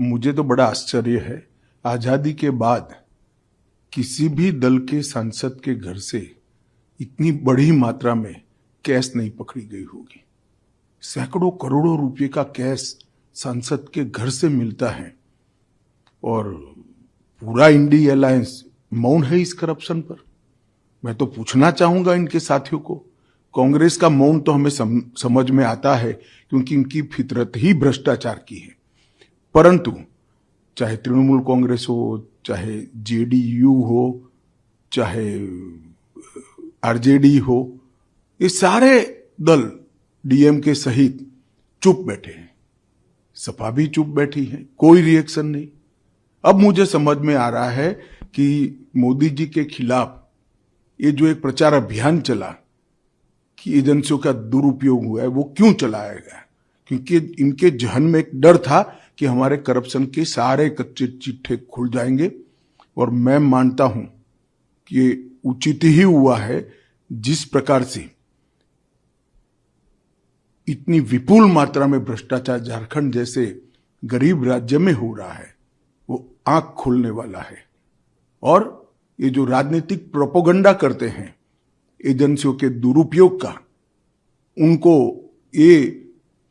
मुझे तो बड़ा आश्चर्य है, आजादी के बाद किसी भी दल के सांसद के घर से इतनी बड़ी मात्रा में कैश नहीं पकड़ी गई होगी। सैकड़ों करोड़ों रुपए का कैश सांसद के घर से मिलता है और पूरा इंडी अलायंस मौन है इस करप्शन पर। मैं तो पूछना चाहूंगा इनके साथियों को, कांग्रेस का मौन तो हमें समझ में आता है क्योंकि इनकी फितरत ही भ्रष्टाचार की है, परंतु चाहे तृणमूल कांग्रेस हो, चाहे जेडीयू हो, चाहे आरजेडी हो, ये सारे दल डीएमके सहित चुप बैठे हैं। सपा भी चुप बैठी है, कोई रिएक्शन नहीं। अब मुझे समझ में आ रहा है कि मोदी जी के खिलाफ ये जो एक प्रचार अभियान चला कि एजेंसियों का दुरुपयोग हुआ है, वो क्यों चलाया गया? क्योंकि इनके जहन में एक डर था कि हमारे करप्शन के सारे कच्चे चिट्ठे खुल जाएंगे, और मैं मानता हूं कि ये उचित ही हुआ है। जिस प्रकार से इतनी विपुल मात्रा में भ्रष्टाचार झारखंड जैसे गरीब राज्य में हो रहा है, वो आंख खोलने वाला है। और ये जो राजनीतिक प्रोपेगेंडा करते हैं एजेंसियों के दुरुपयोग का, उनको ये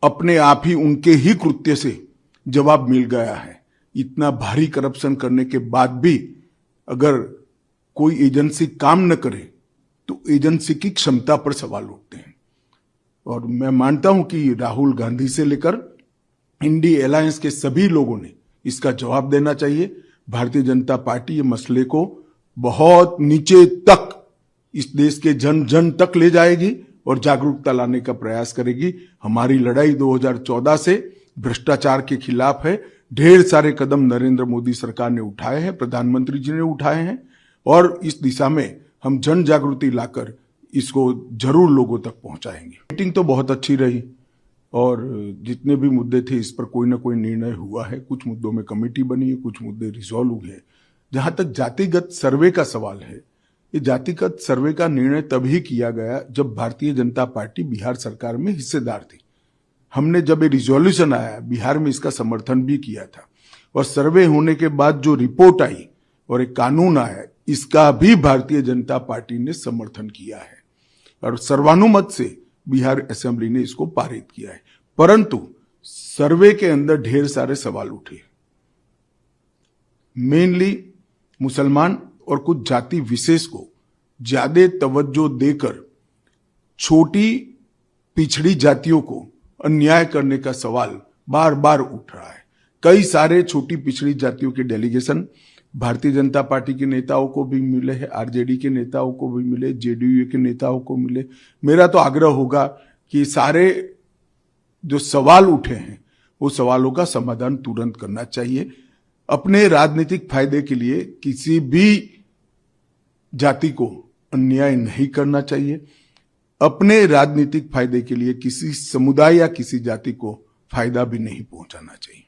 अपने आप ही उनके ही कृत्य से जवाब मिल गया है। इतना भारी करप्शन करने के बाद भी अगर कोई एजेंसी काम न करे तो एजेंसी की क्षमता पर सवाल उठते हैं। और मैं मानता हूं कि राहुल गांधी से लेकर इंडी अलायंस के सभी लोगों ने इसका जवाब देना चाहिए। भारतीय जनता पार्टी ये मसले को बहुत नीचे तक, इस देश के जन जन तक ले जाएगी और जागरूकता लाने का प्रयास करेगी। हमारी लड़ाई 2014 से भ्रष्टाचार के खिलाफ है। ढेर सारे कदम नरेंद्र मोदी सरकार ने उठाए हैं, प्रधानमंत्री जी ने उठाए हैं, और इस दिशा में हम जन जागृति लाकर इसको जरूर लोगों तक पहुंचाएंगे। मीटिंग तो बहुत अच्छी रही और जितने भी मुद्दे थे इस पर कोई ना कोई निर्णय हुआ है। कुछ मुद्दों में कमेटी बनी है, कुछ मुद्दे रिजॉल्व हुए हैं। जहां तक जातिगत सर्वे का सवाल है, ये जातिगत सर्वे का निर्णय तभी किया गया जब भारतीय जनता पार्टी बिहार सरकार में हिस्सेदार थी। हमने जब ये रिजोल्यूशन आया, बिहार में इसका समर्थन भी किया था, और सर्वे होने के बाद जो रिपोर्ट आई और एक कानून आया, इसका भी भारतीय जनता पार्टी ने समर्थन किया है और सर्वानुमत से बिहार असेंबली ने इसको पारित किया है। परंतु सर्वे के अंदर ढेर सारे सवाल उठे, मेनली मुसलमान और कुछ जाति विशेष को ज्यादा तवज्जो देकर छोटी पिछड़ी जातियों को अन्याय करने का सवाल बार बार उठ रहा है। कई सारे छोटी पिछड़ी जातियों के डेलीगेशन भारतीय जनता पार्टी के नेताओं को भी मिले हैं, आरजेडी के नेताओं को भी मिले, जेडीयू के नेताओं को मिले। मेरा तो आग्रह होगा कि सारे जो सवाल उठे हैं वो सवालों का समाधान तुरंत करना चाहिए। अपने राजनीतिक फायदे के लिए किसी भी जाति को अन्याय नहीं करना चाहिए। अपने राजनीतिक फायदे के लिए किसी समुदाय या किसी जाति को फायदा भी नहीं पहुंचाना चाहिए।